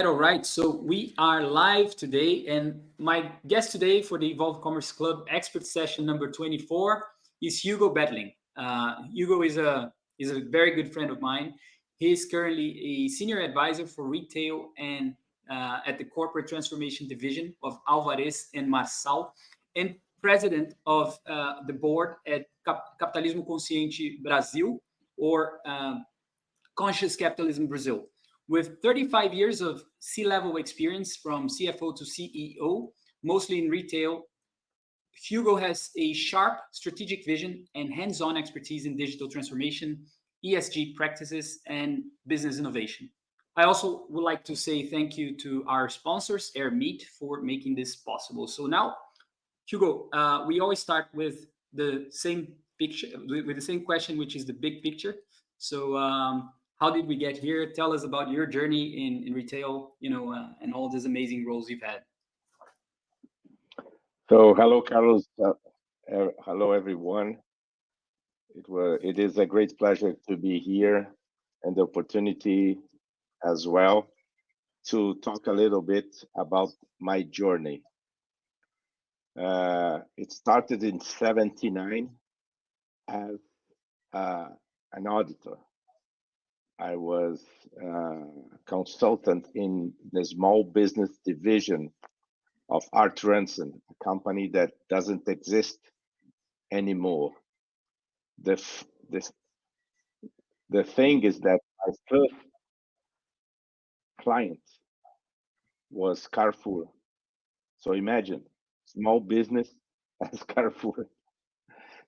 All right, so we are live today, and my guest today for the Evolve Commerce Club expert session number 24 is Hugo Bethlem. Hugo is a very good friend of mine. He is currently a senior advisor for retail and at the corporate transformation division of Alvarez and Marsal, and president of the board at Capitalismo Consciente Brasil, or Conscious Capitalism Brazil. With 35 years of C-level experience from CFO to CEO, mostly in retail, Hugo has a sharp strategic vision and hands-on expertise in digital transformation, ESG practices, and business innovation. I also would like to say thank you to our sponsors, Air Meat, for making this possible. So now, Hugo, we always start with the same picture, with the same question, which is the big picture. So, how did we get here? Tell us about your journey in retail, and all these amazing roles you've had. So, hello, Carlos. Hello, everyone. It is a great pleasure to be here and the opportunity as well to talk a little bit about my journey. It started in '79 as an auditor. I was a consultant in the small business division of Art Ranson, a company that doesn't exist anymore. The thing is that my first client was Carrefour. So imagine, small business as Carrefour.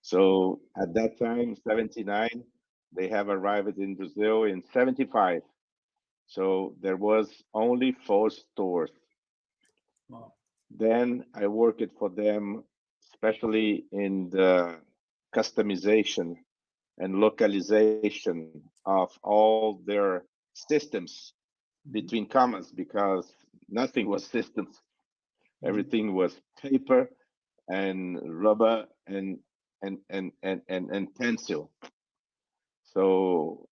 So at that time, '79, they have arrived in Brazil in '75. So there was only 4 stores. Wow. Then I worked for them, especially in the customization and localization of all their systems between commas, because nothing was systems. Everything was paper and rubber and pencil. So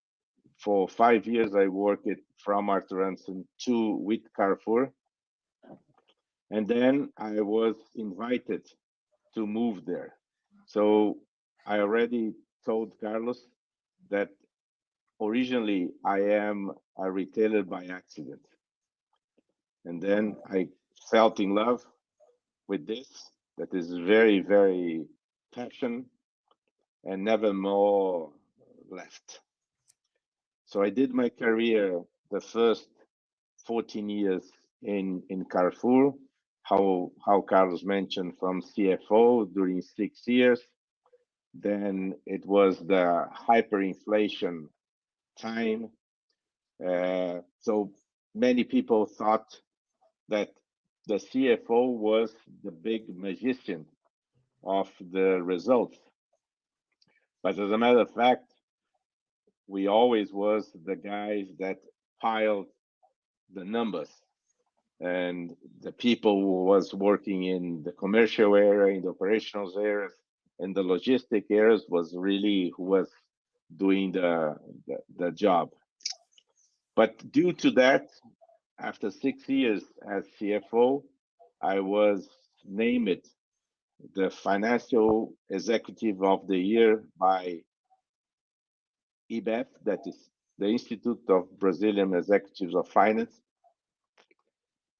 for 5 years, I worked from Arthur Ranson to with Carrefour. And then I was invited to move there. So I already told Carlos that originally I am a retailer by accident. And then I felt in love with this, that is very, very passion and never more left. So I did my career the first 14 years in Carrefour, how Carlos mentioned, from CFO during 6 years. Then it was the hyperinflation time. So many people thought that the CFO was the big magician of the results. But as a matter of fact, we always was the guys that piled the numbers, and the people who was working in the commercial area, in the operational areas, and the logistic areas was really who was doing the job. But due to that, after 6 years as CFO, I was named the Financial Executive of the Year by IBEF, that is the Institute of Brazilian Executives of Finance.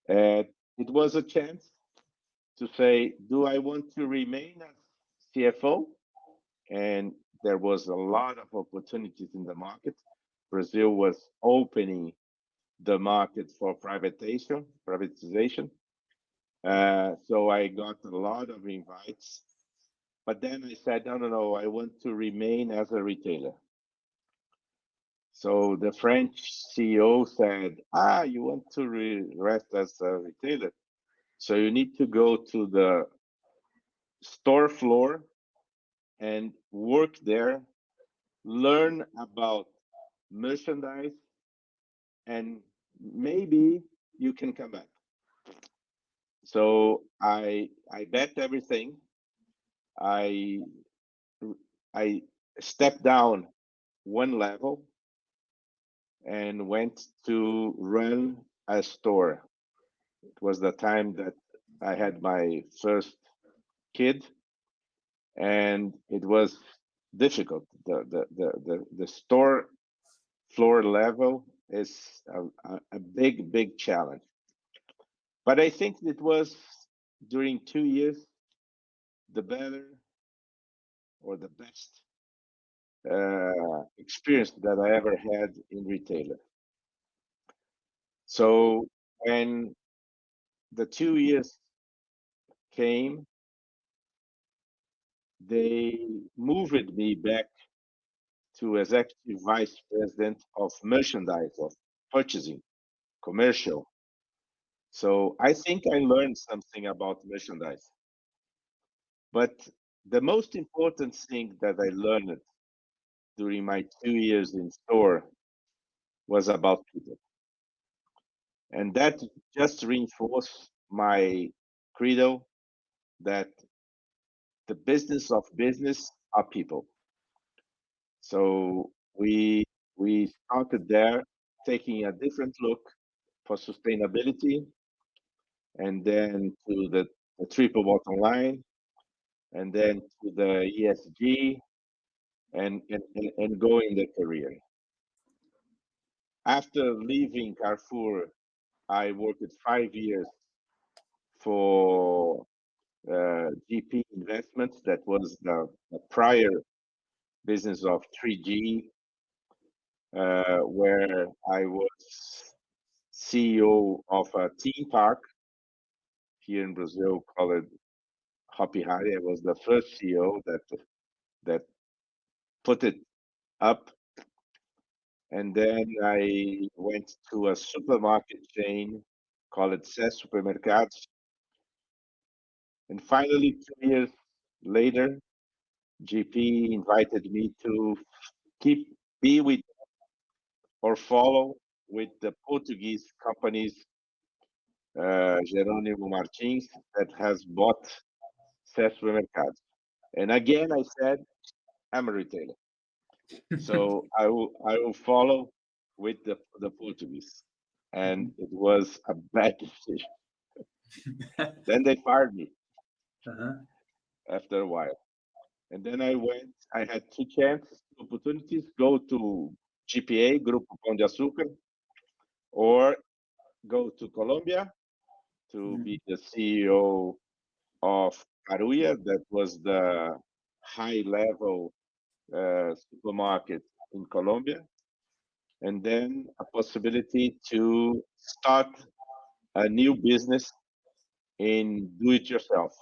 And it was a chance to say, do I want to remain as CFO? And there was a lot of opportunities in the market. Brazil was opening the market for privatization. So I got a lot of invites. But then I said, no, I want to remain as a retailer. So the French CEO said, you want to rest as a retailer? So you need to go to the store floor and work there, learn about merchandise, and maybe you can come back. So I bet everything. I stepped down one level and went to run a store. It was the time that I had my first kid, and it was difficult. The store floor level is a big challenge. But I think it was during 2 years the better or the best experience that I ever had in retailer. So when the 2 years came, they moved me back to executive vice president of merchandise, of purchasing, commercial. So I think I learned something about merchandise. But the most important thing that I learned during my 2 years in store was about people. And that just reinforced my credo that the business of business are people. So we started there taking a different look for sustainability, and then to the triple bottom line, and then to the ESG, and go in the career. After leaving Carrefour, I worked 5 years for GP Investments. That was the prior business of 3G, where I was CEO of a theme park here in Brazil called Hopi Hari. I was the first CEO that put it up, and then I went to a supermarket chain called CES Supermercados, and finally 2 years later, GP invited me to be with or follow with the Portuguese companies, Jerônimo Martins, that has bought CES Supermercados. And again, I said, I'm a retailer. So I will follow with the Portuguese. And it was a bad decision. Then they fired me after a while. And then I had two opportunities, go to GPA, Grupo Pão de Açúcar, or go to Colombia to be the CEO of Carulla, that was the high-level supermarket in Colombia, and then a possibility to start a new business in do-it-yourself.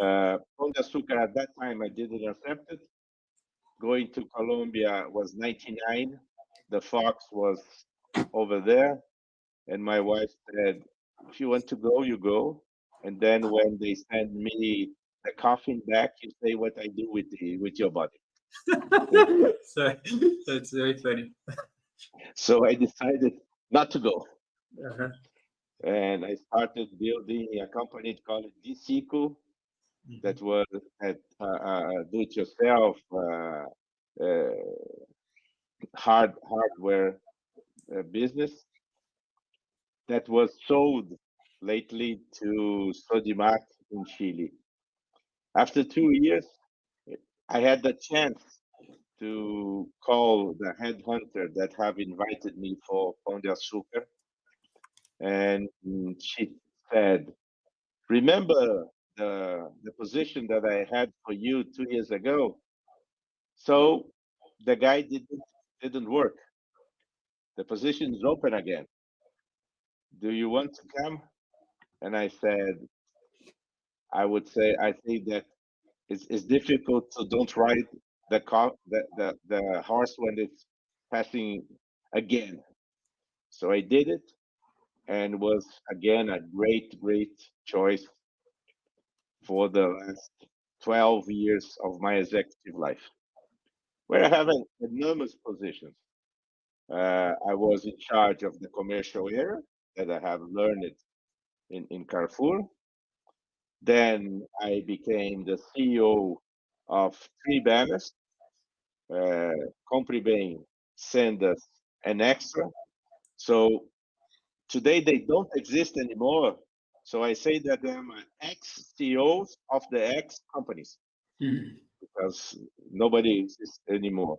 Pão de Açúcar at that time I didn't accept it. Going to Colombia was 99. The Fox was over there, and my wife said, "If you want to go, you go." And then when they send me the coffin back, you say what I do with your body. So that's very funny. So I decided not to go. And I started building a company called DCICO, that was at do-it-yourself hardware business that was sold lately to Sodimac in Chile. After 2 years, I had the chance to call the headhunter that have invited me for Pão de Açúcar, and she said, "Remember the position that I had for you 2 years ago?" So the guy didn't work. The position is open again. Do you want to come? And I said, I think that it's difficult to don't ride the horse when it's passing again. So I did it, and was again a great choice for the last 12 years of my executive life, where I have an enormous positions. I was in charge of the commercial area that I have learned in Carrefour. Then I became the CEO of three banners, Compre Bem, Sendas, and Extra. So Today they don't exist anymore. So I say that they're ex-CEOs of the ex-companies because nobody exists anymore.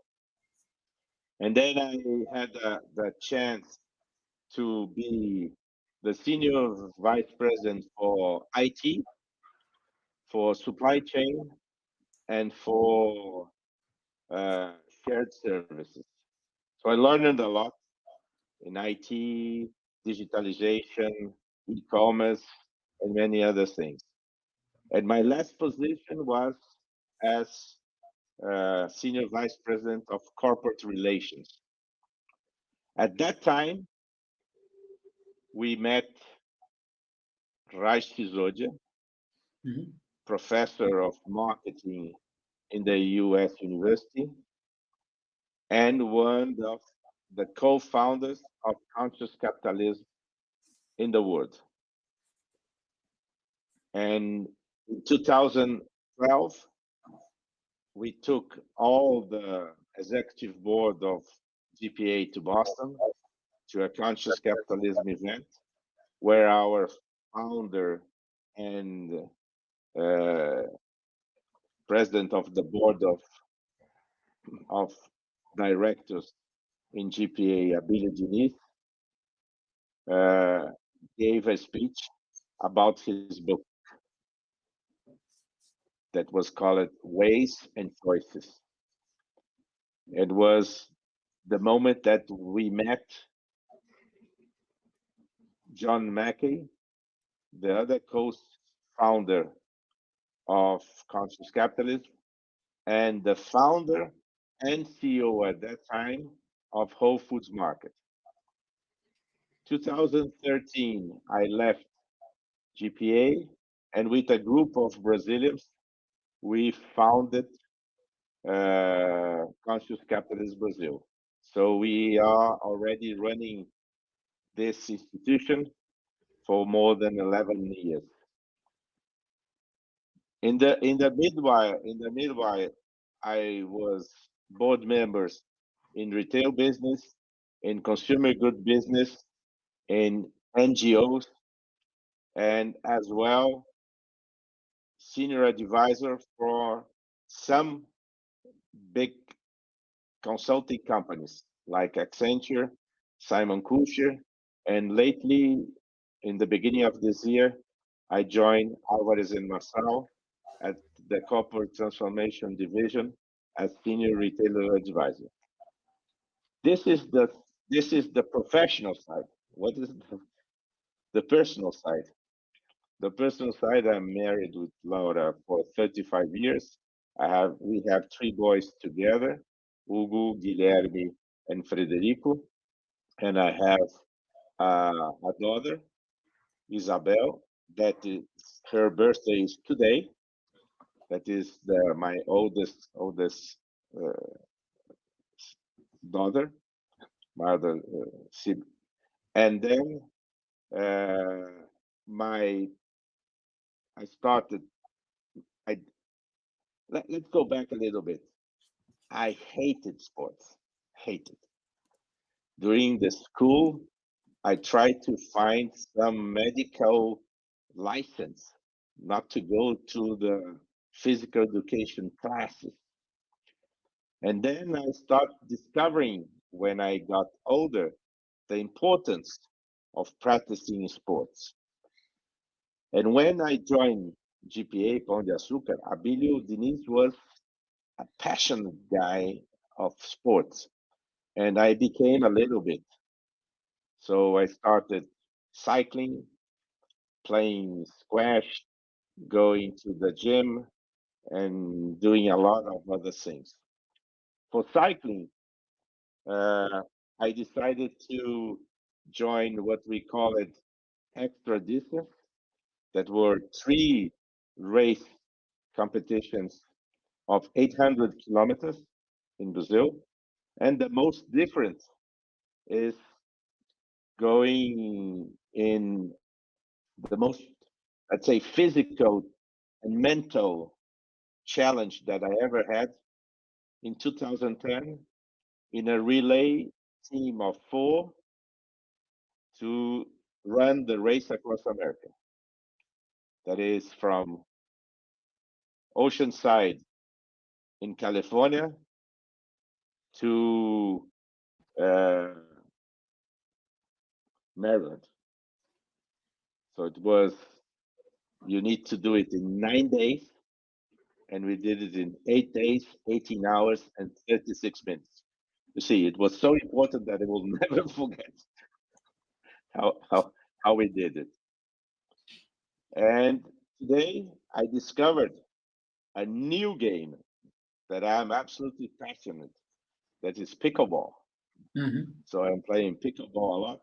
And then I had the chance to be the senior vice president for IT, for supply chain, and for shared services. So I learned a lot in IT, digitalization, e-commerce, and many other things. And my last position was as senior vice president of corporate relations. At that time, we met Raj Sisodia, professor of marketing in the US University, and one of the co-founders of conscious capitalism in the world. And in 2012, we took all the executive board of GPA to Boston to a conscious capitalism event where our founder and president of the board of directors in GPA, Abílio Diniz, gave a speech about his book that was called Ways and Choices. It was the moment that we met John Mackey, the other co-founder of Conscious Capitalism, and the founder and CEO at that time of Whole Foods Market. 2013, I left GPA, and with a group of Brazilians, we founded Conscious Capitalism Brazil. So we are already running this institution for more than 11 years. In the meanwhile, I was board members in retail business, in consumer good business, in NGOs, and as well senior advisor for some big consulting companies like Accenture, Simon Kucher, and lately, in the beginning of this year, I joined Alvarez and Marsal at the Corporate Transformation Division as Senior Retailer Advisor. This is the professional side. What is the personal side? The personal side, I'm married with Laura for 35 years. We have 3 boys together, Hugo, Guilherme, and Frederico. And I have a daughter, Isabel, that is, her birthday is today. That is my oldest daughter, my other sibling. And then I started. Let's go back a little bit. I hated sports. Hated. During the school, I tried to find some medical license not to go to the physical education classes. And then I started discovering when I got older the importance of practicing sports. And when I joined GPA Pão de Açúcar, Abílio Diniz was a passionate guy of sports, and I became a little bit. So I started cycling, playing squash, going to the gym, and doing a lot of other things. For cycling, I decided to join what we call it extra distance. That were 3 race competitions of 800 kilometers in Brazil. And the most different is going in the most, I'd say, physical and mental challenge that I ever had in 2010 in a relay team of 4 to run the race across America. That is from Oceanside in California to uh, Maryland. So it was, you need to do it in 9 days, and we did it in 8 days, 18 hours, and 36 minutes. You see, it was so important that I will never forget how how how we did it. And today I discovered a new game that I'm absolutely passionate. That is pickleball. Mm-hmm. So I'm playing pickleball a lot.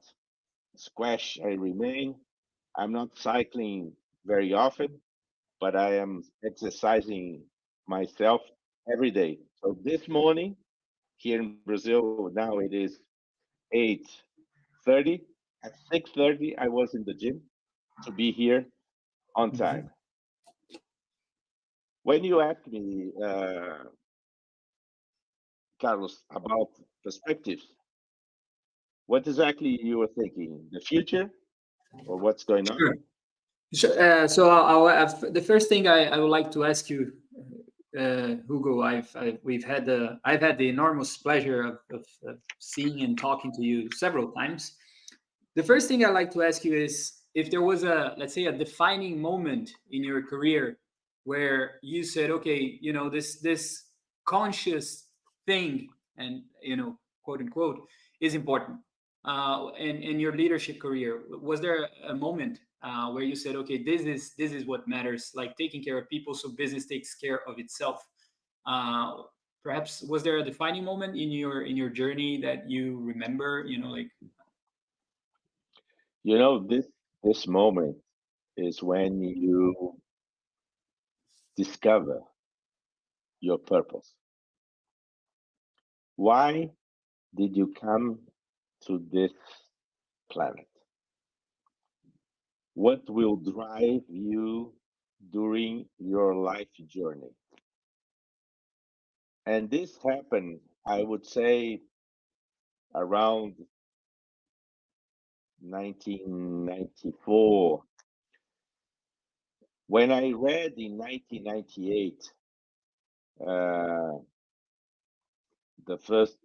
Squash, I remain. I'm not cycling very often, but I am exercising myself every day. So this morning here in Brazil, now it is 8:30. At 6:30, I was in the gym to be here on Mm-hmm. time. When you ask me, Carlos, about perspectives, what exactly you were thinking? The future or what's going on? Sure. So the first thing I would like to ask you, Hugo, I've had the enormous pleasure of seeing and talking to you several times. The first thing I'd like to ask you is if there was a, let's say, a defining moment in your career where you said, okay, this conscious thing, and quote unquote, is important. In your leadership career, was there a moment where you said, okay, this is what matters, like taking care of people, so business takes care of itself? Uh, Perhaps was there a defining moment in your journey that you remember? Like. This moment is when you discover your purpose. Why did you come to this planet? What will drive you during your life journey? And this happened, I would say, around 1994. When I read in 1998 uh, the first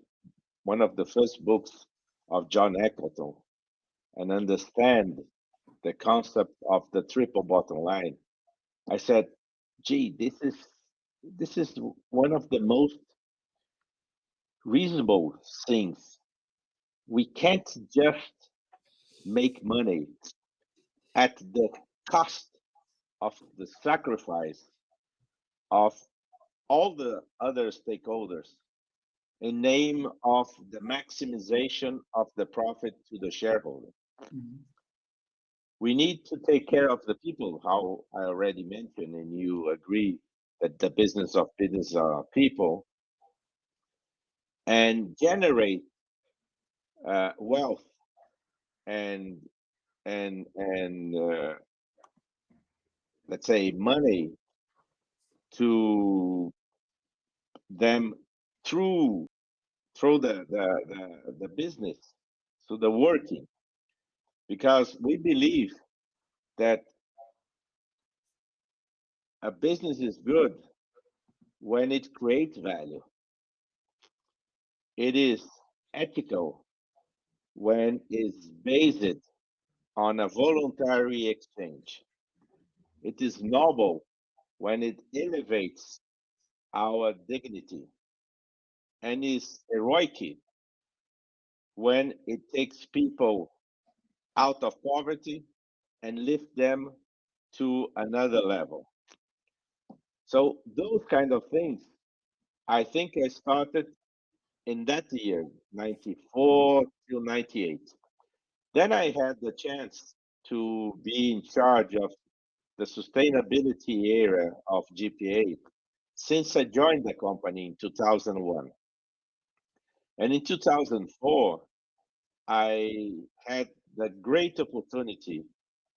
one of the first books of John Eccleston and understand the concept of the triple bottom line, I said, "Gee, this is one of the most reasonable things. We can't just make money at the cost of the sacrifice of all the other stakeholders in name of the maximization of the profit to the shareholder. Mhm. We need to take care of the people, how I already mentioned, and you agree that the business of business are people, and generate wealth and and let's say money to them through the business, through the working, because we believe that a business is good when it creates value. It is ethical when it's based on a voluntary exchange. It is noble when it elevates our dignity, and is heroic when it takes people out of poverty and lift them to another level. So those kind of things, I think I started in that year, 94 till 98. Then I had the chance to be in charge of the sustainability area of GPA since I joined the company in 2001. And in 2004, I had the great opportunity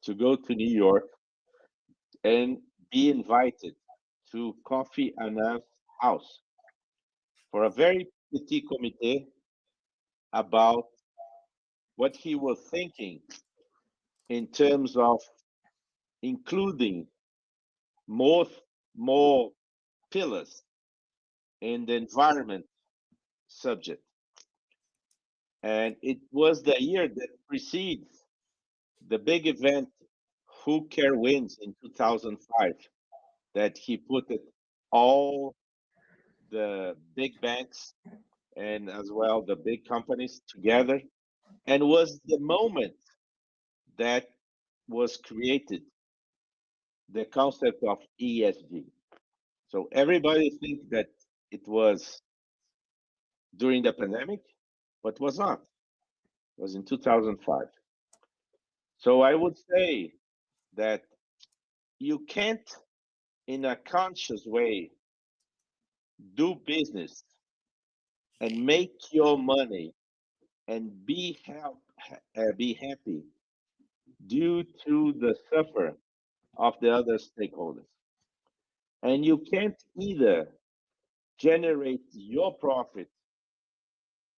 to go to New York and be invited to Kofi Annan's house for a very petit comité about what he was thinking in terms of including more pillars in the environment subject. And it was the year that precedes the big event Who Care Wins in 2005 that he put it all the big banks and as well the big companies together, and was the moment that was created the concept of ESG. So everybody thinks that it was during the pandemic, but was not. It was in 2005. So I would say that you can't, in a conscious way, do business and make your money and be happy due to the suffer of the other stakeholders. And you can't either generate your profit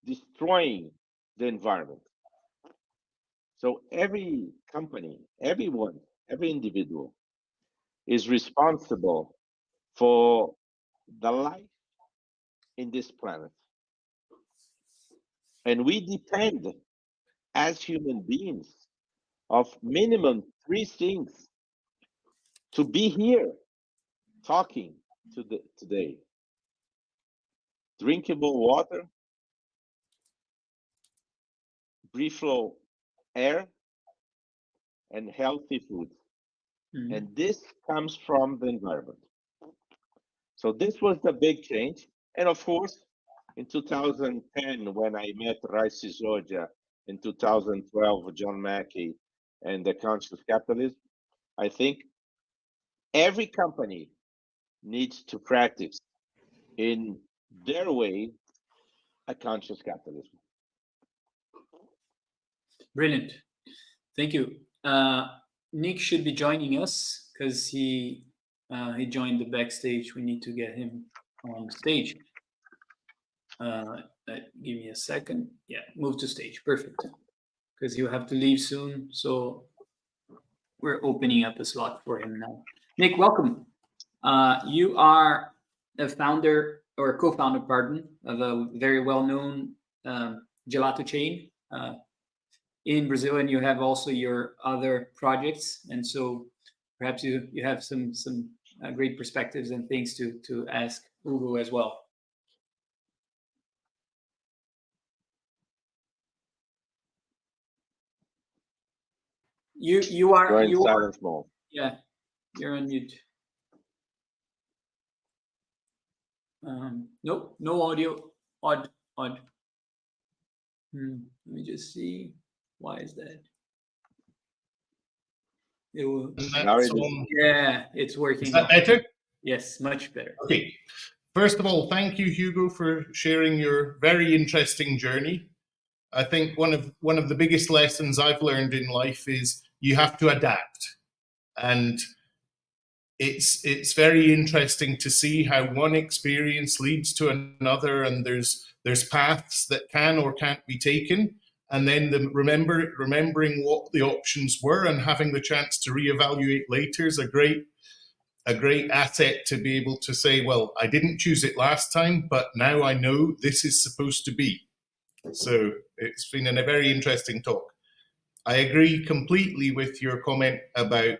destroying the environment. So every company, everyone, every individual is responsible for the life in this planet. And we depend as human beings of minimum three things to be here talking today: drinkable water, free flow air, and healthy food. Mm-hmm. And this comes from the environment. So this was the big change. And of course, in 2010, when I met Rice Georgia, in 2012, John Mackey, and the Conscious Capitalism, I think every company needs to practice in their way a conscious capitalism. Brilliant. Thank you. Nick should be joining us because he joined the backstage. We need to get him on stage. Give me a second. Yeah, move to stage. Perfect. Because he'll have to leave soon. So we're opening up a slot for him now. Nick, welcome. You are a founder or co-founder, pardon, of a very well-known gelato chain in Brazil, and you have also your other projects. And so perhaps you have some great perspectives and things to ask Hugo as well. You are silence mode. Yeah, you're on mute. Nope, no audio. Odd. Let me just see. Why is that? It will. Yeah, it's working. Is that better? Yes, much better. Okay. First of all, thank you, Hugo, for sharing your very interesting journey. I think one of the biggest lessons I've learned in life is you have to adapt, and it's very interesting to see how one experience leads to another, and there's paths that can or can't be taken, and then remembering what the options were and having the chance to reevaluate later is a great asset to be able to say, well, I didn't choose it last time, but now I know this is supposed to be. So it's been a very interesting talk. I agree completely with your comment about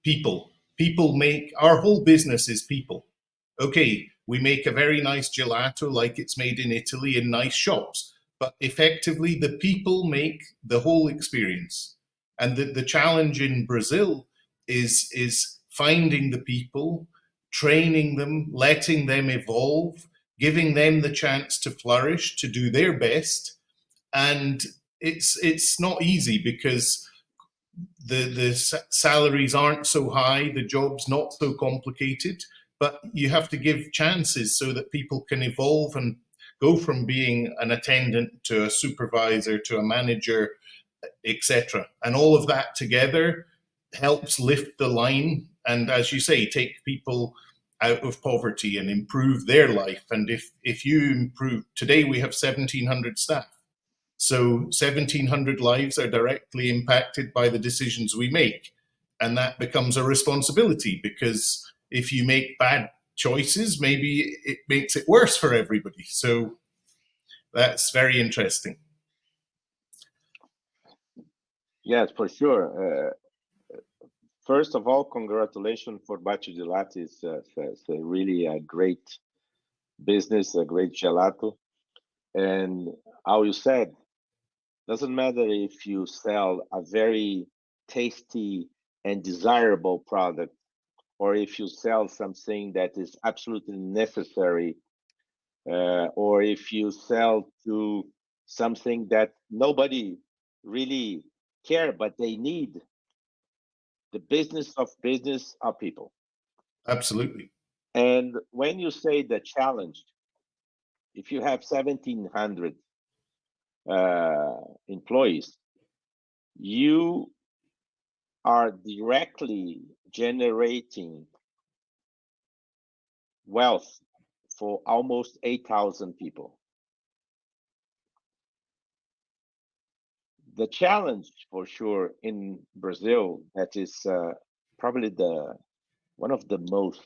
people. People make, our whole business is people. Okay, we make a very nice gelato like it's made in Italy in nice shops, but effectively the people make the whole experience. And the challenge in Brazil is finding the people, training them, letting them evolve, giving them the chance to flourish, to do their best. And it's not easy because the salaries aren't so high, the job's not so complicated, but you have to give chances so that people can evolve and go from being an attendant to a supervisor to a manager, etc. And all of that together helps lift the line and, as you say, take people out of poverty and improve their life. And if you improve, today we have 1,700 staff. So 1,700 lives are directly impacted by the decisions we make. And that becomes a responsibility, because if you make bad choices, maybe it makes it worse for everybody. So that's very interesting. Yes, for sure. First of all, congratulations for Bacio Gelati. It's really a great business, a great gelato. And how you said, doesn't matter if you sell a very tasty and desirable product, or if you sell something that is absolutely necessary, or if you sell to something that nobody really care, but they need. The business are people. Absolutely. And when you say the challenge, if you have 1,700 employees, you are directly generating wealth for almost 8,000 people. The challenge, for sure, in Brazil, that is probably one of the most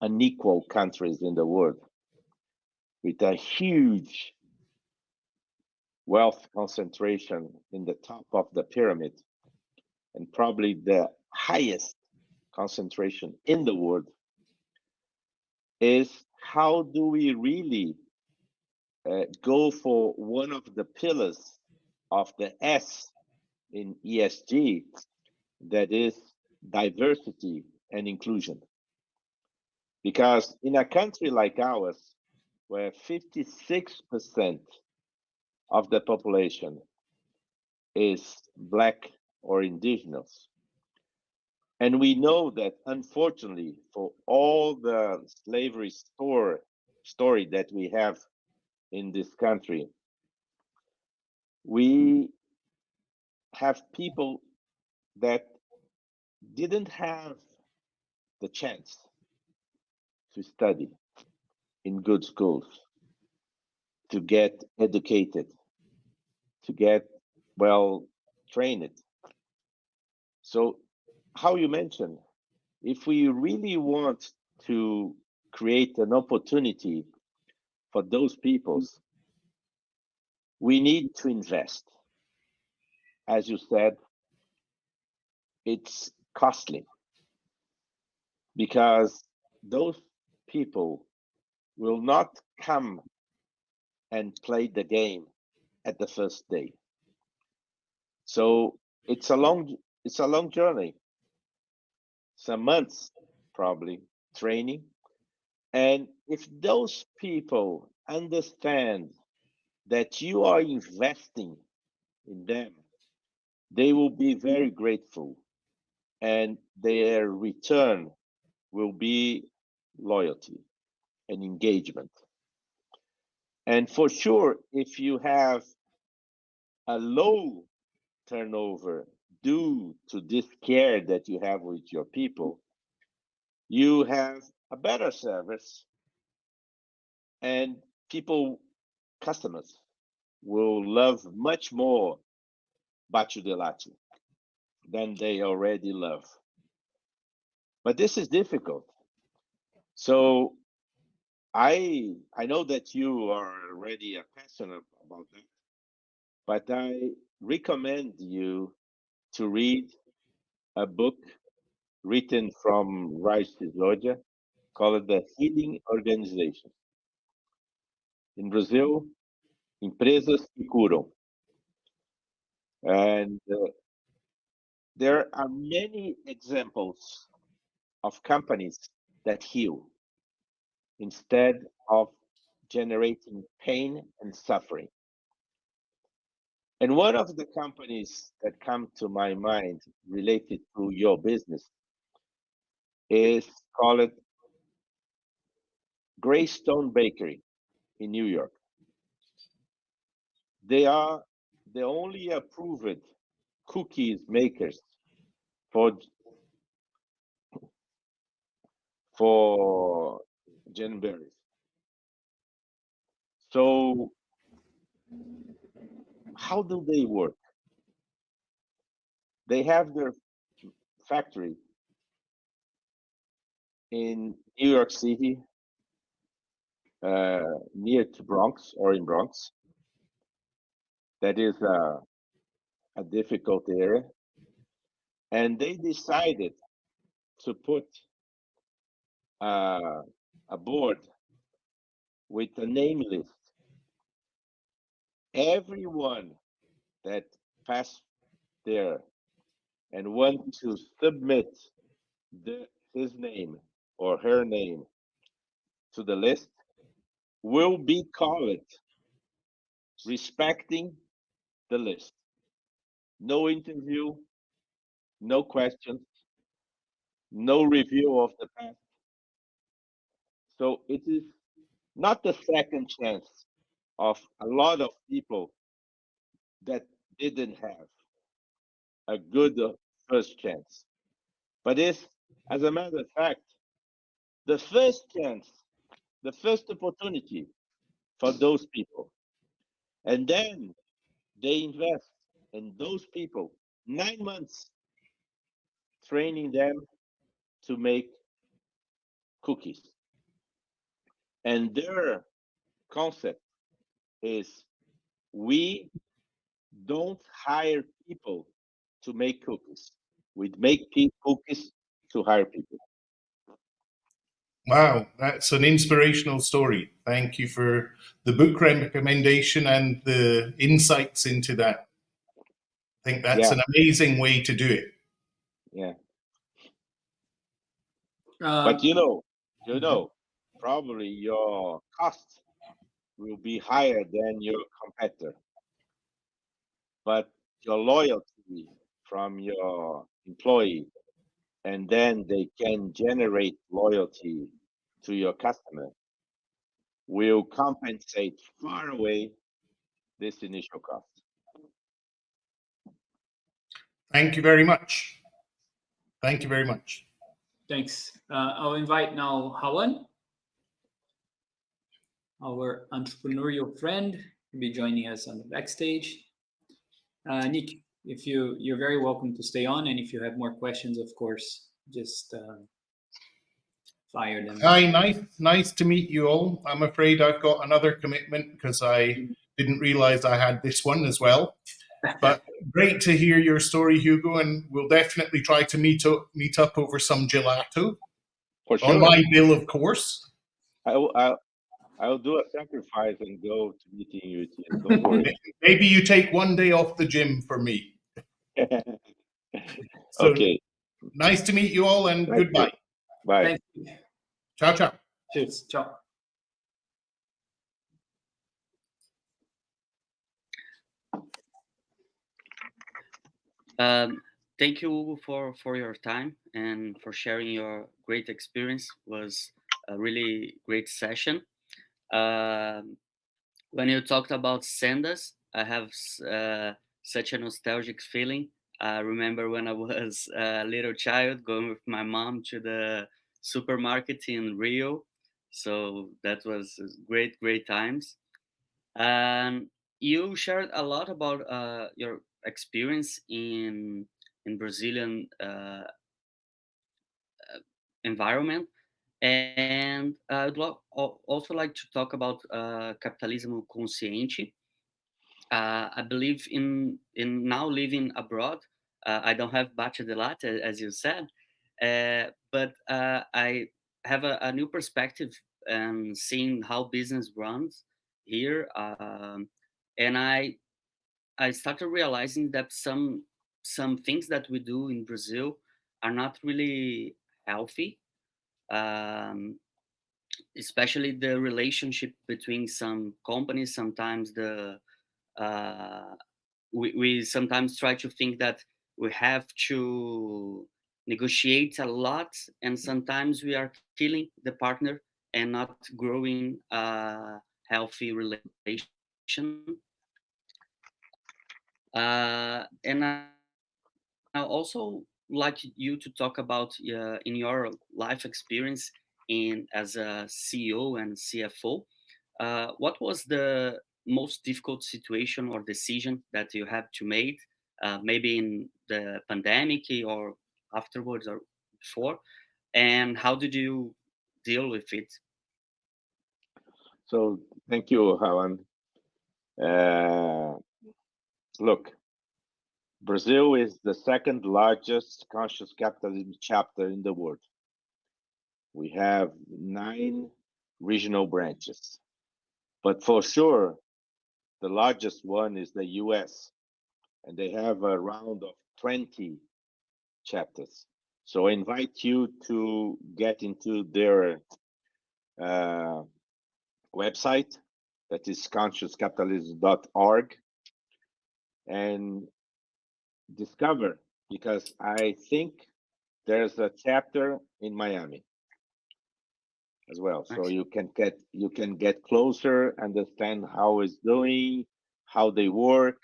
unequal countries in the world, with a huge wealth concentration in the top of the pyramid, and probably the highest concentration in the world, is how do we really go for one of the pillars of the S in ESG, that is diversity and inclusion. Because in a country like ours, where 56% of the population is Black or indigenous, and we know that, unfortunately, for all the slavery story that we have in this country, we have people that didn't have the chance to study in good schools, to get educated, to get well trained. So, how you mentioned, if we really want to create an opportunity for those peoples, we need to invest. As you said, it's costly, because those people will not come and play the game at the first day. So it's a long journey, some months probably training. And if those people understand that you are investing in them, they will be very grateful, and their return will be loyalty and engagement. And for sure, if you have a low turnover due to this care that you have with your people, you have a better service, and customers will love much more Bacio Delati than they already love. But this is difficult. So I know that you are already passionate about that, but I recommend you to read a book written from Rice, Georgia, called The Healing Organization. In Brazil, Empresas que Curam. And there are many examples of companies that heal instead of generating pain and suffering. And one of the companies that come to my mind related to your business is called Greystone Bakery in New York. They are the only approved cookies makers for Jenberries. So how do they work? They have their factory in New York City, near to Bronx or in Bronx. That is a difficult area. And they decided to put a board with a name list. Everyone that passed there and want to submit his name or her name to the list will be called respecting the list. No interview, no questions, no review of the past. So it is not the second chance of a lot of people that didn't have a good first chance, but it's, as a matter of fact, the first chance, the first opportunity for those people. And then they invest in those people 9 months training them to make cookies. And their concept is we don't hire people to make cookies. We make cookies to hire people. Wow, that's an inspirational story. Thank you for the book recommendation and the insights into that. I think that's Yeah, an amazing way to do it. yeah. But Um, you know, probably your cost will be higher than your competitor, but your loyalty from your employee, and then they can generate loyalty to your customer, will compensate far away this initial cost. Thank you very much. Thank you very much. Thanks. I'll invite now Hawan, our entrepreneurial friend, to be joining us on the backstage. Nick, if you're very welcome to stay on, and if you have more questions, of course, just fire them. Hi, nice to meet you all. I'm afraid I've got another commitment because I didn't realize I had this one as well. But great to hear your story, Hugo, and we'll definitely try to meet up over some gelato. For On sure. my bill, of course. I'll do a sacrifice and go to meeting you. Don't worry. Maybe you take one day off the gym for me. So, Okay. nice to meet you all, and Thank goodbye. you. Bye. Thank you. Ciao, ciao. Cheers. Ciao. Thank you, Hugo, for your time and for sharing your great experience. It was a really great session. When you talked about Sendas, I have such a nostalgic feeling. I remember when I was a little child going with my mom to the supermarket in Rio. So that was great times. And you shared a lot about your experience in Brazilian environment, and I'd also like to talk about capitalism consciente. I believe in now living abroad. I don't have bacia de latte, as you said, but I have a new perspective and seeing how business runs here, and I started realizing that some things that we do in Brazil are not really healthy, um, especially the relationship between some companies. Sometimes uh, we sometimes try to think that we have to negotiate a lot, and sometimes we are killing the partner and not growing a healthy relation. And I also like you to talk about in your life experience in as a CEO and CFO. What was most difficult situation or decision that you have to make, maybe in the pandemic or afterwards or before, and how did you deal with it? So thank you, Havan. Look, Brazil is the second largest conscious capitalism chapter in the world. We have 9 regional branches, but for sure, the largest one is the US, and they have around of 20 chapters. So I invite you to get into their website, that is consciouscapitalism.org, and discover, because I think there's a chapter in Miami as well. So Nice. you can get closer, understand how it's doing, how they work,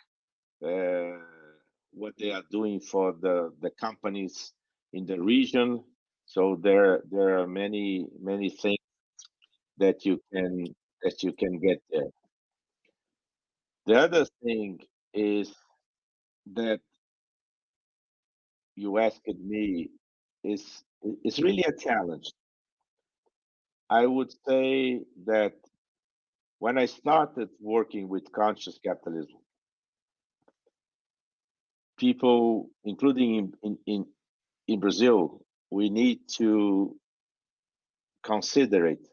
what they are doing for the companies in the region. So there are many things that you can get there. The other thing is that you asked me is really a challenge. I would say that when I started working with conscious capitalism, people, including in Brazil, we need to consider it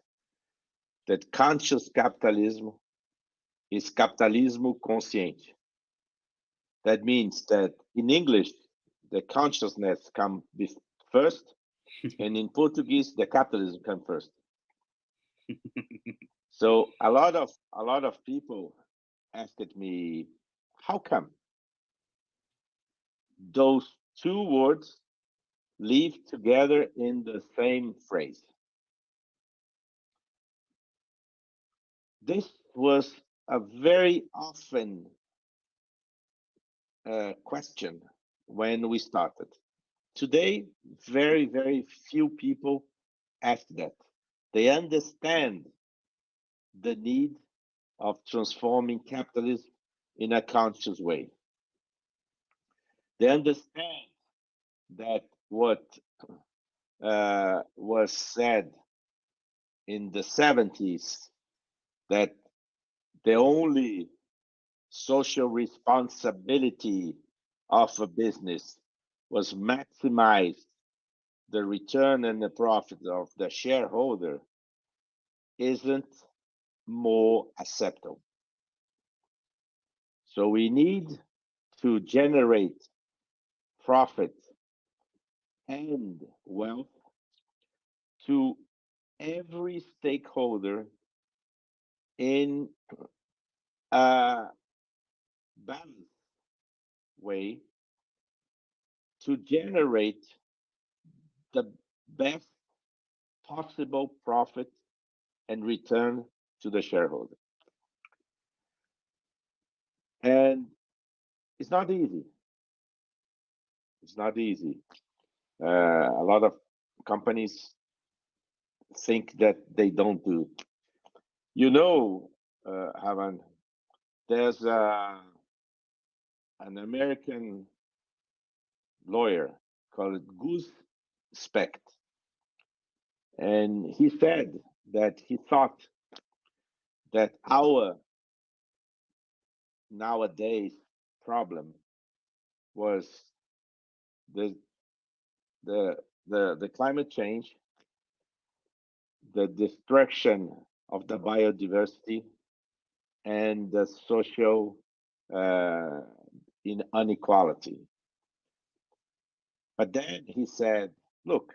that conscious capitalism is capitalismo consciente. That means that in English, the consciousness comes first, and in Portuguese, the capitalism comes first. So a lot of people asked me, how come those two words live together in the same phrase? This was a very often question when we started. Today, very few people ask that. They understand the need of transforming capitalism in a conscious way. They understand that what was said in the 70s, that the only social responsibility of a business was maximize the return and the profit of the shareholder, isn't more acceptable. So we need to generate profit and wealth to every stakeholder in a balanced way to generate the best possible profit and return to the shareholder. And it's not easy. It's not easy. A lot of companies think that they don't do. You know, Havan, there's an American lawyer called Goose Specht, and he said that he thought that our nowadays problem was the climate change, the destruction of the biodiversity, and the social inequality. But then he said, look,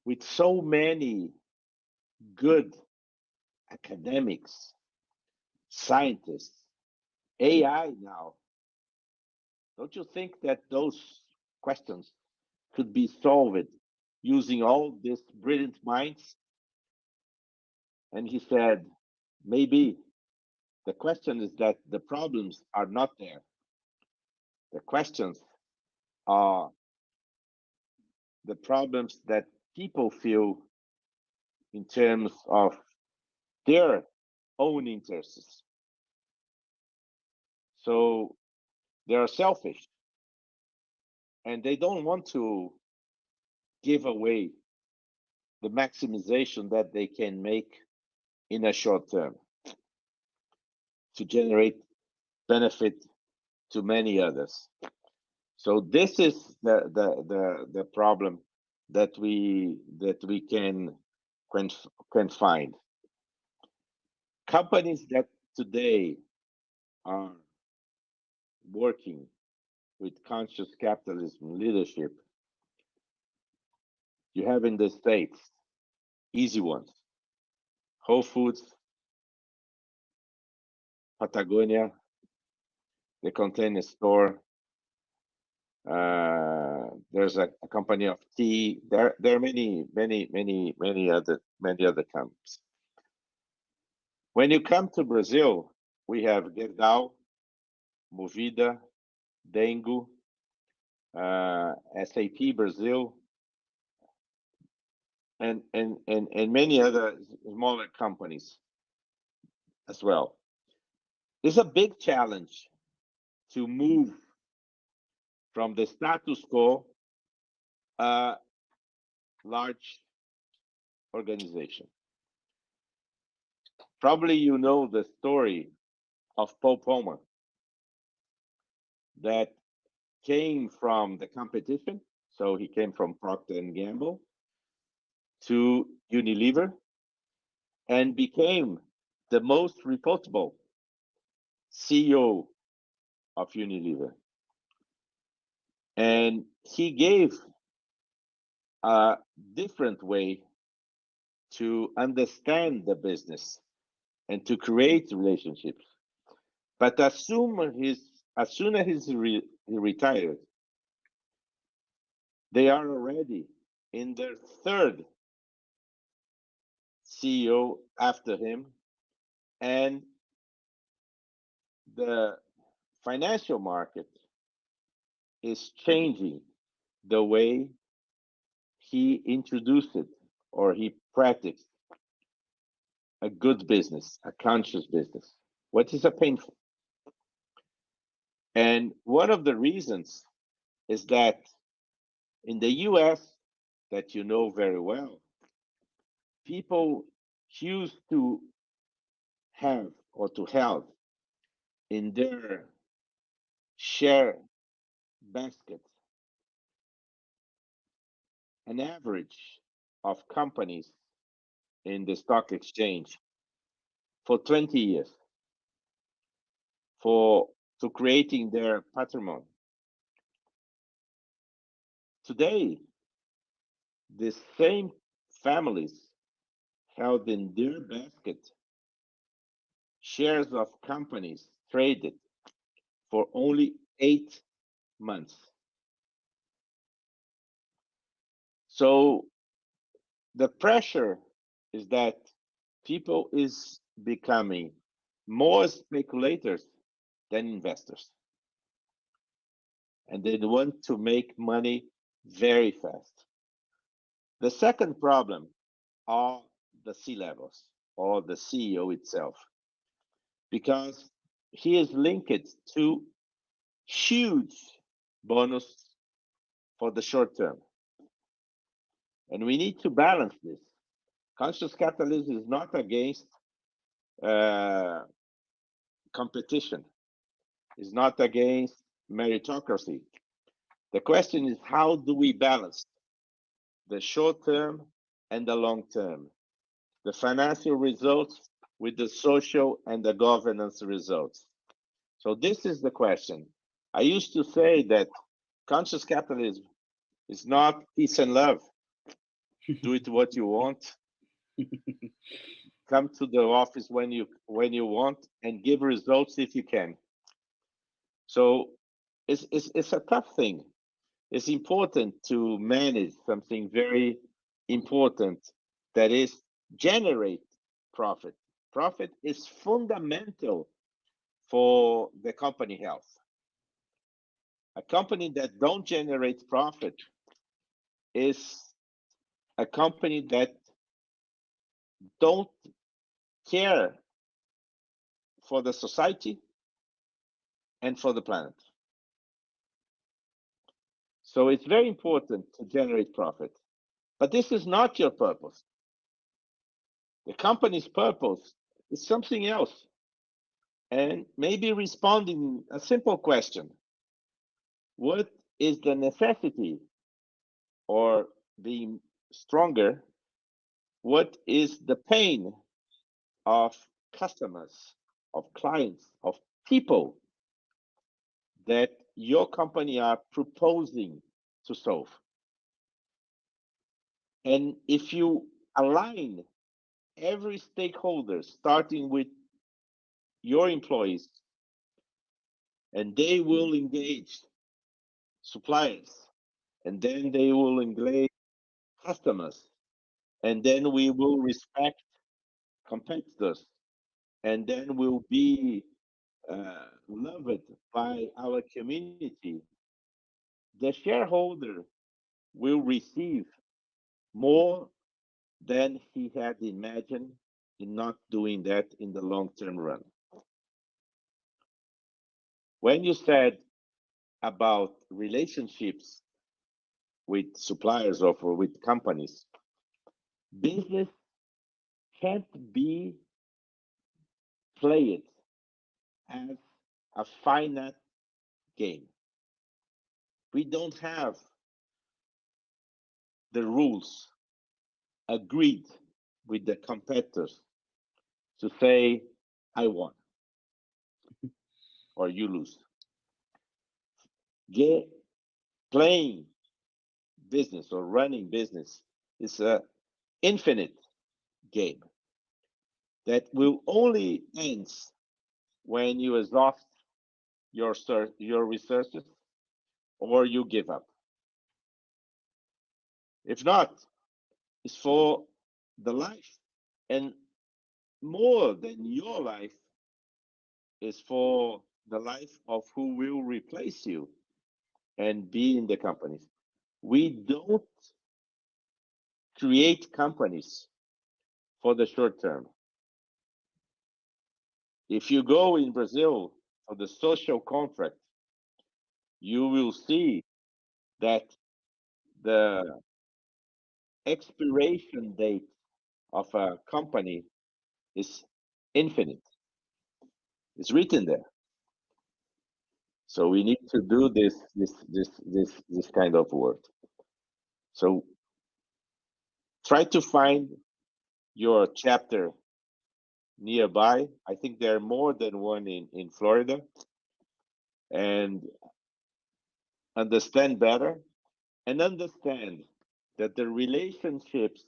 with so many good academics, scientists, AI now, don't you think that those questions could be solved using all these brilliant minds? And he said, maybe. The question is that the problems are not there. The questions are the problems that people feel in terms of their own interests. So they are selfish and they don't want to give away the maximization that they can make in a short term to generate benefit to many others. So this is the problem that we can find. Companies that today are working with conscious capitalism leadership, you have in the States easy ones: Whole Foods, Patagonia, the Container Store. There's a company of tea. There are many other companies. When you come to Brazil, we have Gerdau, Movida, Dengo, SAP Brazil, and many other smaller companies as well. It's a big challenge to move from the status quo, large organization. Probably you know the story of Paul Palmer that came from the competition. So he came from Procter & Gamble to Unilever and became the most reputable CEO of Unilever. And he gave a different way to understand the business and to create relationships. But as soon as he retired, they are already in their third CEO after him, and the financial market is changing the way he introduced it or he practiced a good business, a conscious business. What is a painful? And one of the reasons is that in the US, that you know very well, people choose to have or to have in their share basket an average of companies in the stock exchange for 20 years to creating their patrimony. Today, the same families held in their basket shares of companies traded for only 8 months. So the pressure is that people is becoming more speculators than investors. And they want to make money very fast. The second problem are the C-levels or the CEO itself, because he is linked to huge bonus for the short term. And we need to balance this. Conscious capitalism is not against competition. It's not against meritocracy. The question is, how do we balance the short term and the long term, the financial results with the social and the governance results? So this is the question. I used to say that conscious capitalism is not peace and love. Do it what you want. Come to the office when you want and give results if you can. So it's a tough thing. It's important to manage something very important, that is generate profit. Profit is fundamental for the company health. A company that don't generate profit is a company that don't care for the society and for the planet. So it's very important to generate profit. But this is not your purpose. The company's purpose is something else. And maybe responding a simple question: what is the necessity, or being stronger, what is the pain of customers, of clients, of people that your company are proposing to solve? And if you align every stakeholder, starting with your employees, and they will engage suppliers, and then they will engage customers, and then we will respect competitors, and then we'll be loved by our community, the shareholder will receive more than he had imagined in not doing that in the long-term run. When you said about relationships with suppliers or with companies, business can't be played as a finite game. We don't have the rules agreed with the competitors to say, I won or you lose. Playing business or running business is an infinite game that will only end when you exhaust your resources or you give up. If not, it's for the life, and more than your life is for the life of who will replace you and be in the companies. We don't create companies for the short term. If you go in Brazil for the social contract, you will see that the expiration date of a company is infinite. It's written there. So we need to do this kind of work. So try to find your chapter nearby. I think there are more than one in Florida, and understand better, and understand that the relationships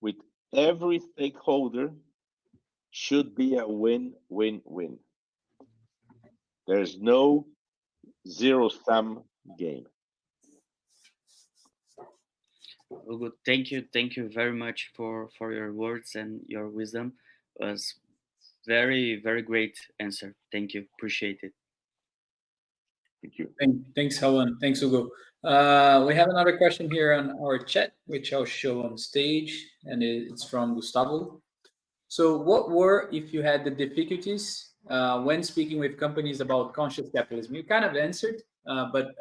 with every stakeholder should be a win-win-win. There's no zero-sum game. Hugo, thank you very much for your words and your wisdom. It was very, very great answer. Thank you, appreciate it. Thank you. Thanks, Helen. Thanks, Hugo. We have another question here on our chat, which I'll show on stage, and it's from Gustavo. So, what were, if you had the difficulties when speaking with companies about conscious capitalism? You kind of answered, but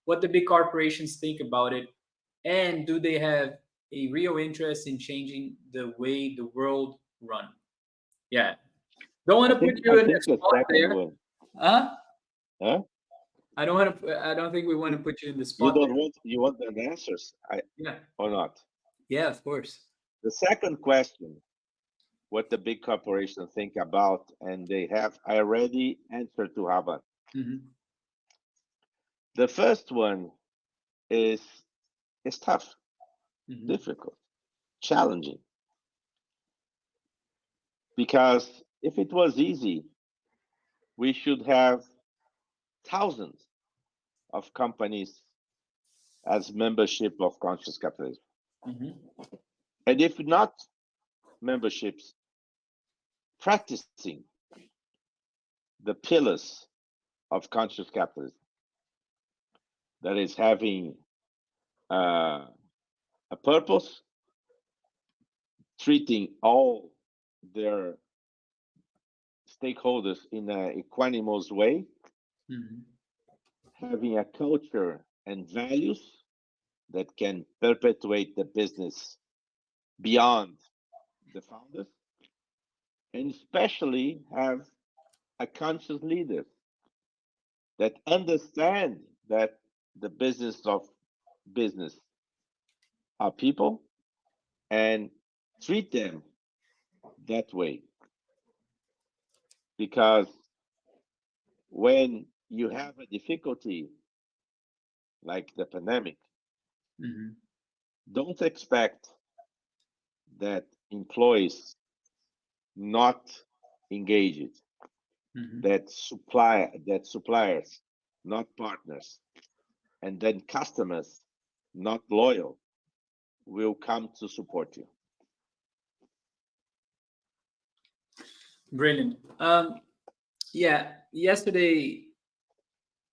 what the big corporations think about it, and do they have a real interest in changing the way the world run? Yeah, don't want to put you in the spot there. Huh? Huh? I don't want to. I don't think we want to put you in the spot. You don't want. You want the answers, Yeah. or not? Yeah, of course. The second question, what the big corporations think about, and they have. I already answered to Hava. Mm-hmm. The first one is tough, Mm-hmm. difficult, challenging. Because if it was easy, we should have thousands of companies as membership of conscious capitalism. Mm-hmm. And if not memberships, practicing the pillars of conscious capitalism. That is having a purpose, treating all their stakeholders in an equanimous way, having a culture and values that can perpetuate the business beyond the founders, and especially have a conscious leader that understand that the business of business are people and treat them that way. Because when you have a difficulty like the pandemic, don't expect that employees not engaged, that suppliers not partners, and then customers not loyal will come to support you. Brilliant. Yeah, yesterday,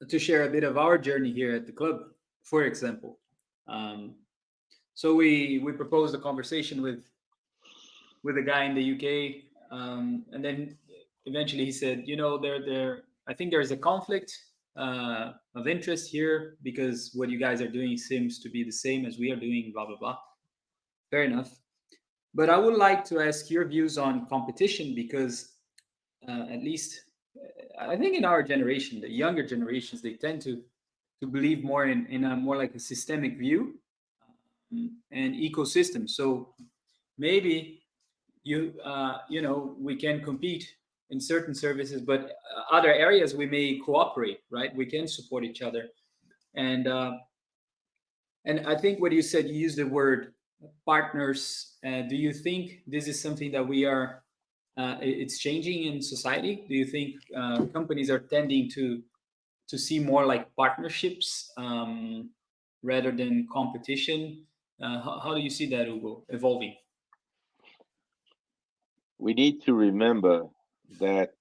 to share a bit of our journey here at the club, for example, so we proposed a conversation with a guy in the UK, and then eventually he said, you know, I think there's a conflict of interest here because what you guys are doing seems to be the same as we are doing, blah blah blah. Fair enough. But I would like to ask your views on competition because, at least, I think in our generation, the younger generations, they tend to believe more in a more like a systemic view and ecosystem. So maybe we can compete in certain services, but other areas we may cooperate, right? We can support each other, and I think what you said, you used the word partners. Do you think this is something that it's changing in society? Do you think companies are tending to see more like partnerships rather than competition? How do you see that, Hugo, evolving? We need to remember that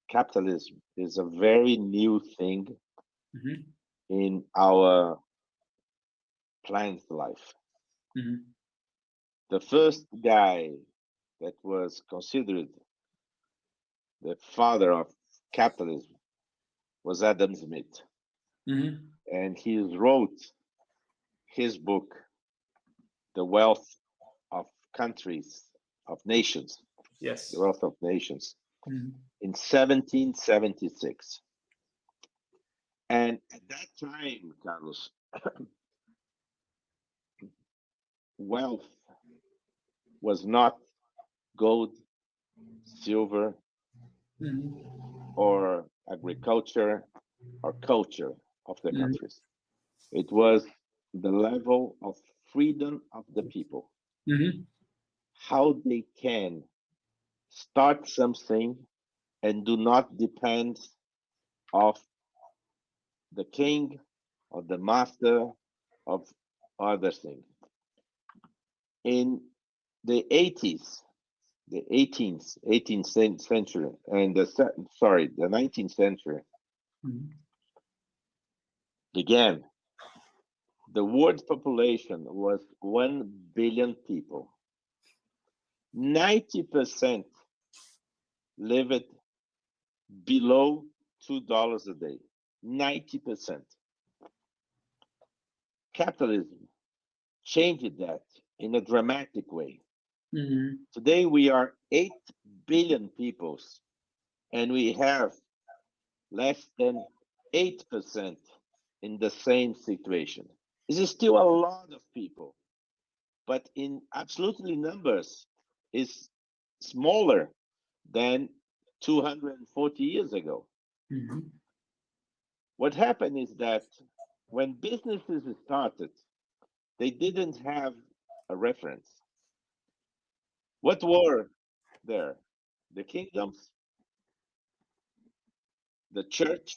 capitalism is a very new thing in our planet life. The first guy that was considered the father of capitalism was Adam Smith. And he wrote his book, The Wealth of Countries, of Nations. Yes. The Wealth of Nations, in 1776. And at that time, Carlos, wealth was not gold, silver, or agriculture or culture of the countries. It was the level of freedom of the people. How they can start something and do not depend of the king or the master of other things. In the 80s, the 18th century, and the 19th century began, the world population was 1 billion people. 90% lived below $2 a day. 90%. Capitalism changed that in a dramatic way. Today we are 8 billion people, and we have less than 8% in the same situation. This is still a lot of people, but in absolutely numbers is smaller than 240 years ago. What happened is that when businesses started, they didn't have a reference. What were there? The kingdoms, the church,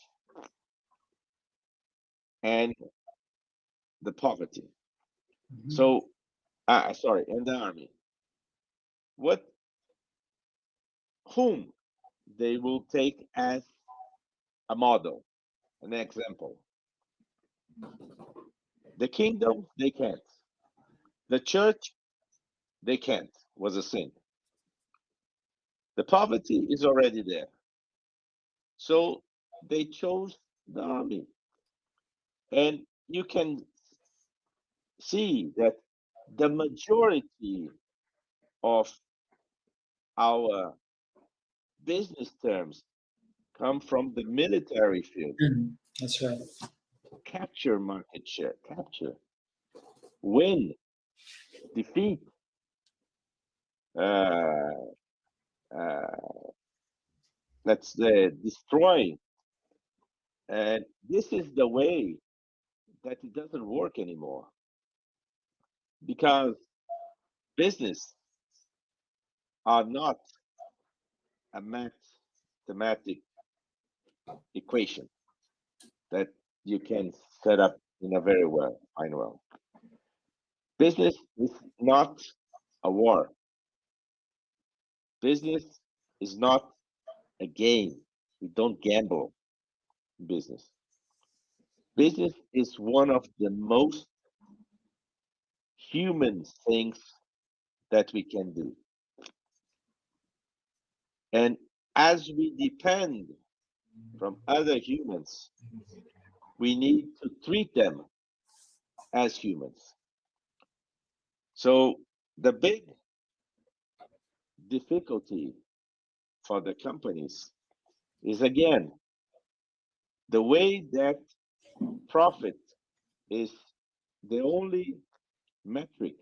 and the poverty. So, and the army. Whom they will take as a model, an example. The kingdom, they can't. The church, they can't, was a sin. The poverty is already there. So they chose the army. And you can see that the majority of our business terms come from the military field. That's right. Capture market share, capture, win, defeat, uh, let's say destroy. And this is the way that it doesn't work anymore, because business are not a mathematic equation that you can set up in a very fine well. Business is not a war. Business is not a game. We don't gamble in business. Business is one of the most human things that we can do. And as we depend from other humans, we need to treat them as humans. So the big difficulty for the companies is, again, the way that profit is the only metric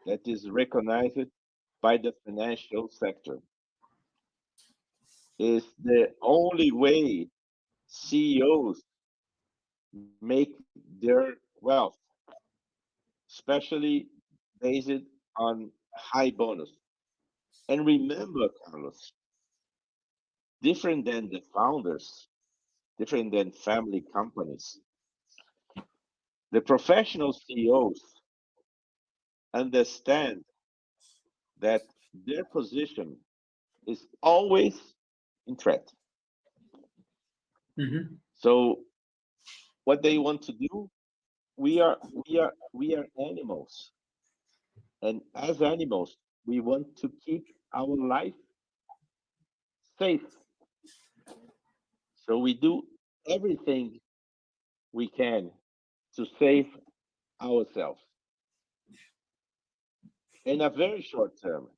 that is recognized by the financial sector, is the only way CEOs make their wealth, especially based on high bonus. And remember, Carlos, different than the founders, different than family companies, the professional CEOs understand that their position is always in threat. So what they want to do, we are animals, and as animals we want to keep our life safe. So we do everything we can to save ourselves in a very short term.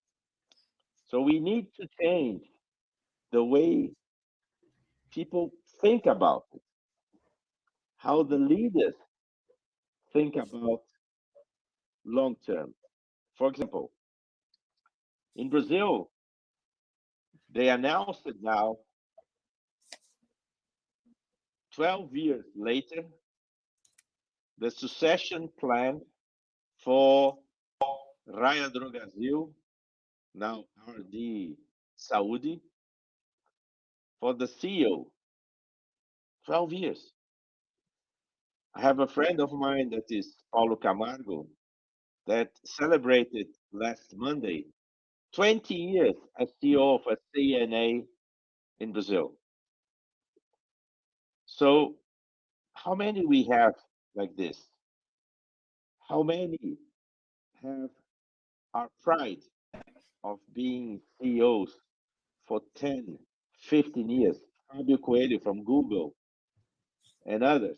So we need to change the way people think about it, how the leaders think about long term. For example, in Brazil, they announced it now, 12 years later, the succession plan for Raia Drogasil, now RD Saúde, for the CEO. 12 years. I have a friend of mine that is Paulo Camargo that celebrated last Monday 20 years as CEO of a CNA in Brazil. So how many we have like this? How many have our pride of being CEOs for 10, 15 years? Fabio Coelho from Google and others,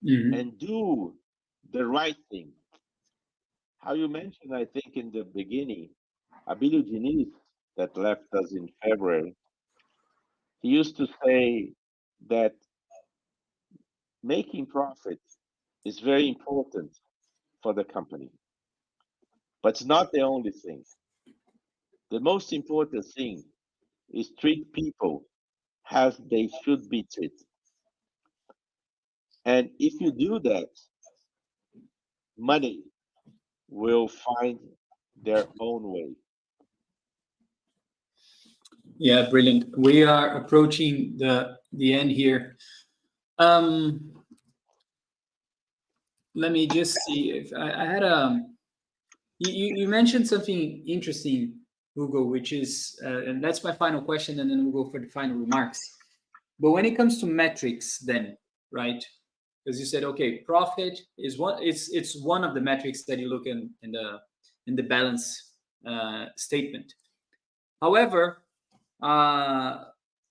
and do the right thing. How you mentioned, I think, in the beginning, Abílio Diniz, that left us in February, he used to say that making profit is very important for the company, but it's not the only thing. The most important thing is treat people as they should be treated. And if you do that, money will find their own way. Yeah, brilliant. We are approaching the end here. Let me just see if I had you mentioned something interesting, Hugo, which is and that's my final question, and then we'll go for the final remarks. But when it comes to metrics, then, right? Because you said, okay, profit is one. It's one of the metrics that you look in the balance statement. However,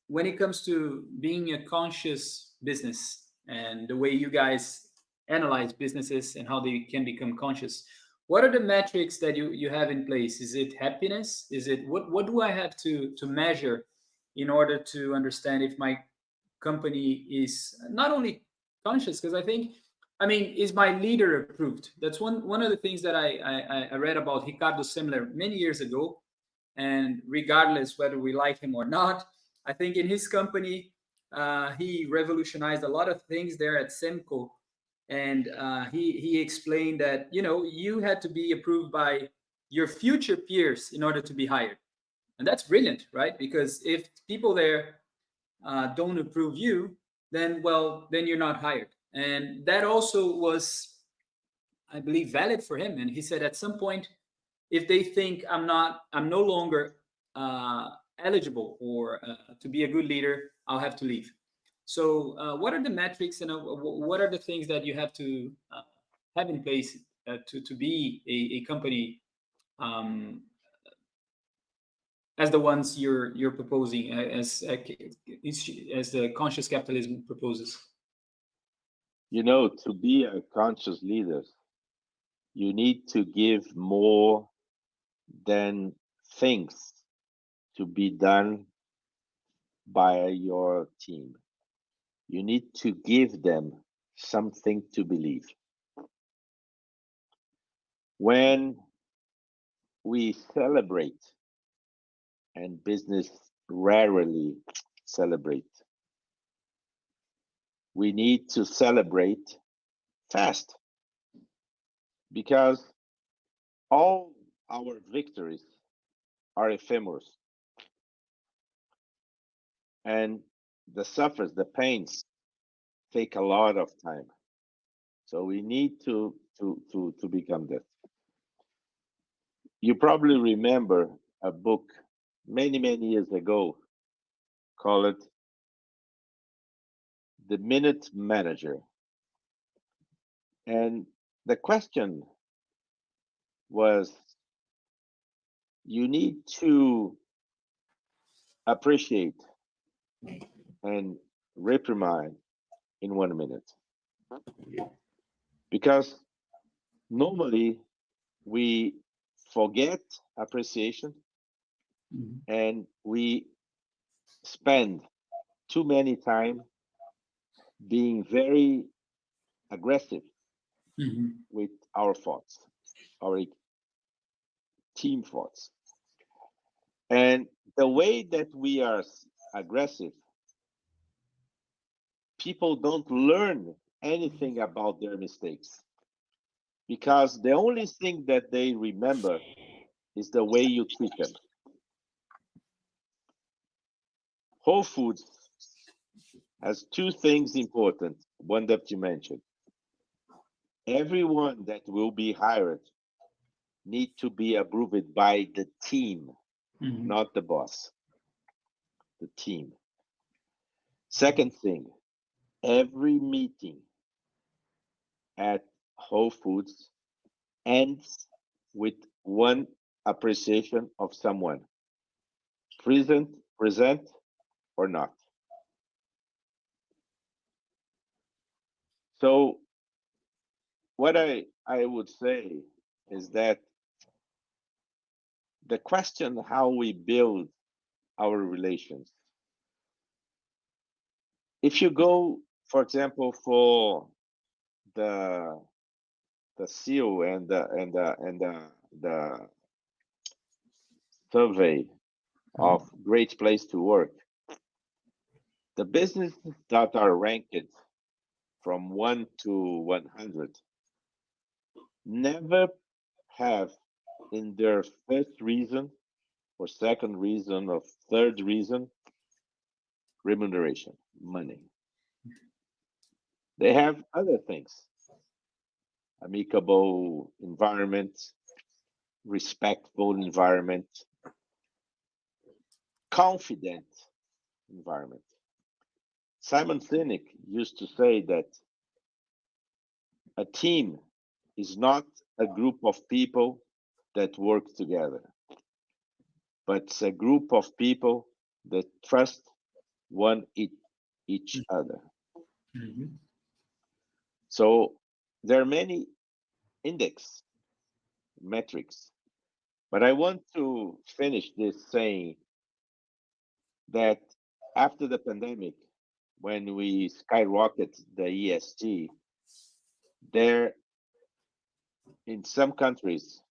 when it comes to being a conscious business and the way you guys analyze businesses and how they can become conscious, what are the metrics that you have in place? Is it happiness? Is it what do I have to measure in order to understand if my company is not only conscious? Because I think, I mean, is my leader approved? That's one of the things that I read about Ricardo Semler many years ago. And regardless whether we like him or not, I think in his company, he revolutionized a lot of things there at Semco. And he explained that, you know, you had to be approved by your future peers in order to be hired. And that's brilliant, right? Because if people there don't approve you, then, well, then you're not hired. And that also was, I believe, valid for him. And he said at some point, if they think I'm no longer eligible or to be a good leader, I'll have to leave. So what are the metrics and what are the things that you have to have in place to be a company as the ones you're proposing, as the conscious capitalism proposes? You know, to be a conscious leader, you need to give more than things to be done by your team. You need to give them something to believe. When we celebrate, and business rarely celebrate, we need to celebrate fast, because all our victories are ephemeral, and the suffers, the pains take a lot of time. So we need to become that. You probably remember a book many years ago called The Minute Manager. And the question was, you need to appreciate and reprimand in 1 minute. Because normally we forget appreciation and we spend too many time being very aggressive with our thoughts, our team thoughts. And the way that we are aggressive, people don't learn anything about their mistakes, because the only thing that they remember is the way you treat them. Whole Foods has two things important, one that you mentioned. Everyone that will be hired need to be approved by the team, not the boss, the team. Second thing, every meeting at Whole Foods ends with one appreciation of someone, present or not. So what I would say is that the question how we build our relations, if you go, for example, for the seal and the survey of great place to work, the businesses that are ranked from 1 to 100 never have in their first reason or second reason or third reason remuneration, money. They have other things: amicable environment, respectful environment, confident environment. Simon Sinek used to say that a team is not a group of people that work together, but it's a group of people that trust each other. Mhm. So there are many index metrics, but I want to finish this saying that after the pandemic, when we skyrocket the ESG, there in some countries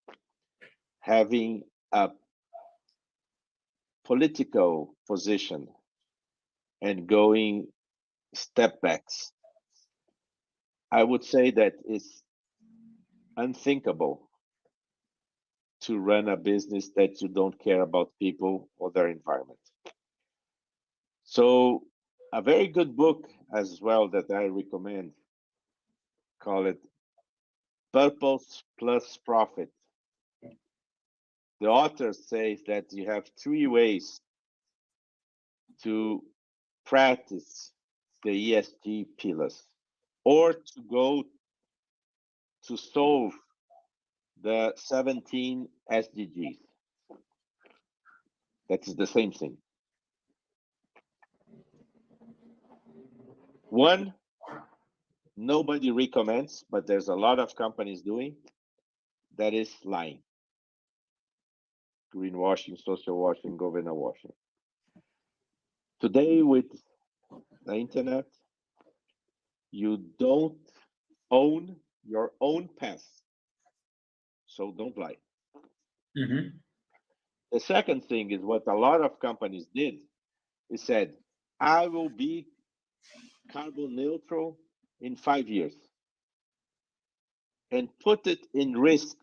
having a political position and going step backs. I would say that it's unthinkable to run a business that you don't care about people or their environment. So a very good book as well that I recommend, call it Purpose Plus Profit. The author says that you have three ways to practice the ESG pillars or to go to solve the 17 SDGs. That is the same thing. One, nobody recommends, but there's a lot of companies doing, that is lying. Greenwashing, social washing, governor washing. Today with the internet, you don't own your own path. So don't lie. Mhm. The second thing is what a lot of companies did is said, I will be carbon neutral in 5 years and put it in risk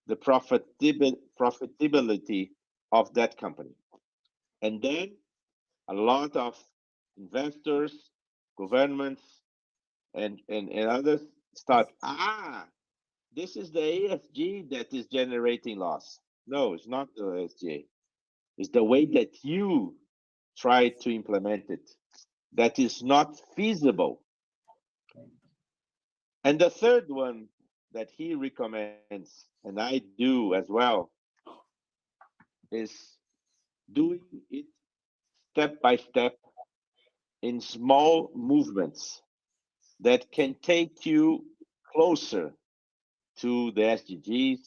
the profitability of that company. And then a lot of investors, governments, and others start, this is the ESG that is generating loss. No, it's not the ESG. It's the way that you try to implement it that is not feasible. And the third one that he recommends, and I do as well, is doing it step by step in small movements that can take you closer to the SDGs,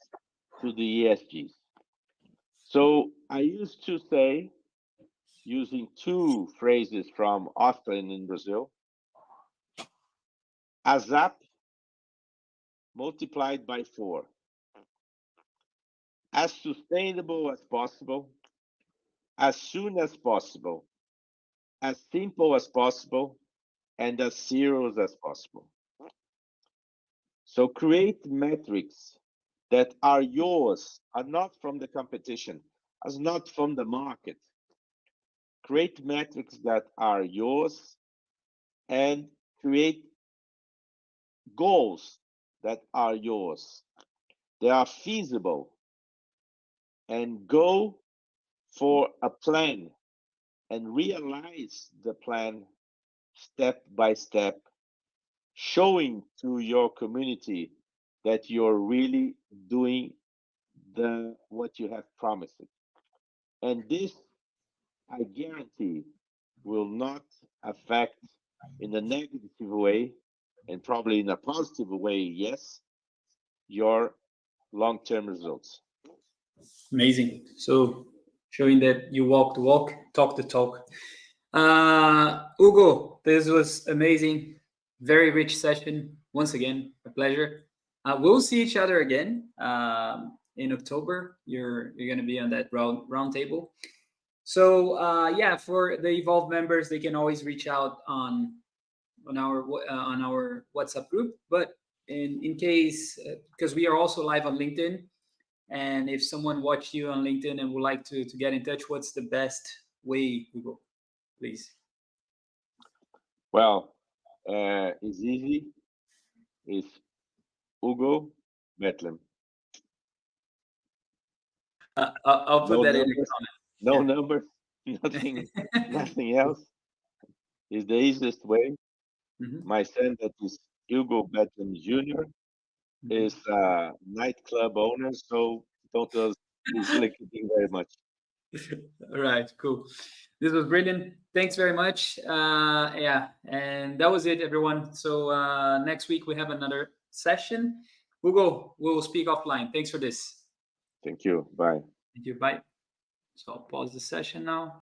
to the ESGs. So I used to say, using two phrases from Austin in Brazil, ASAP multiplied by 4. As sustainable as possible, as soon as possible, as simple as possible, and as serious as possible. So create metrics that are yours, are not from the competition, are not from the market. Create metrics that are yours and create goals that are yours. They are feasible and go for a plan and realize the plan step by step, showing to your community that you're really doing what you have promised. And this, I guarantee, will not affect in a negative way, and probably in a positive way, yes, your long-term results. Amazing. So showing that you walk the walk, talk the talk. Hugo, this was amazing. Very rich session. Once again, a pleasure. We'll see each other again in October. You're going to be on that round table. So yeah, for the Evolve members, they can always reach out on our WhatsApp group. But in case, because we are also live on LinkedIn, and if someone watched you on LinkedIn and would like to get in touch, what's the best way, Hugo? Please. Well, it's easy. It's Hugo Bethlem. I'll put No that in the numbers, comment. no numbers, nothing else. It's the easiest way. Mhm. My son, that is Hugo Bethlem Jr., is a nightclub owner, so don't use LinkedIn very much. All right, cool. This was brilliant. Thanks very much. Yeah, and that was it, everyone. So next week we have another session. Hugo, we'll speak offline. Thanks for this. Thank you. Bye. Thank you. Bye. So I'll pause the session now.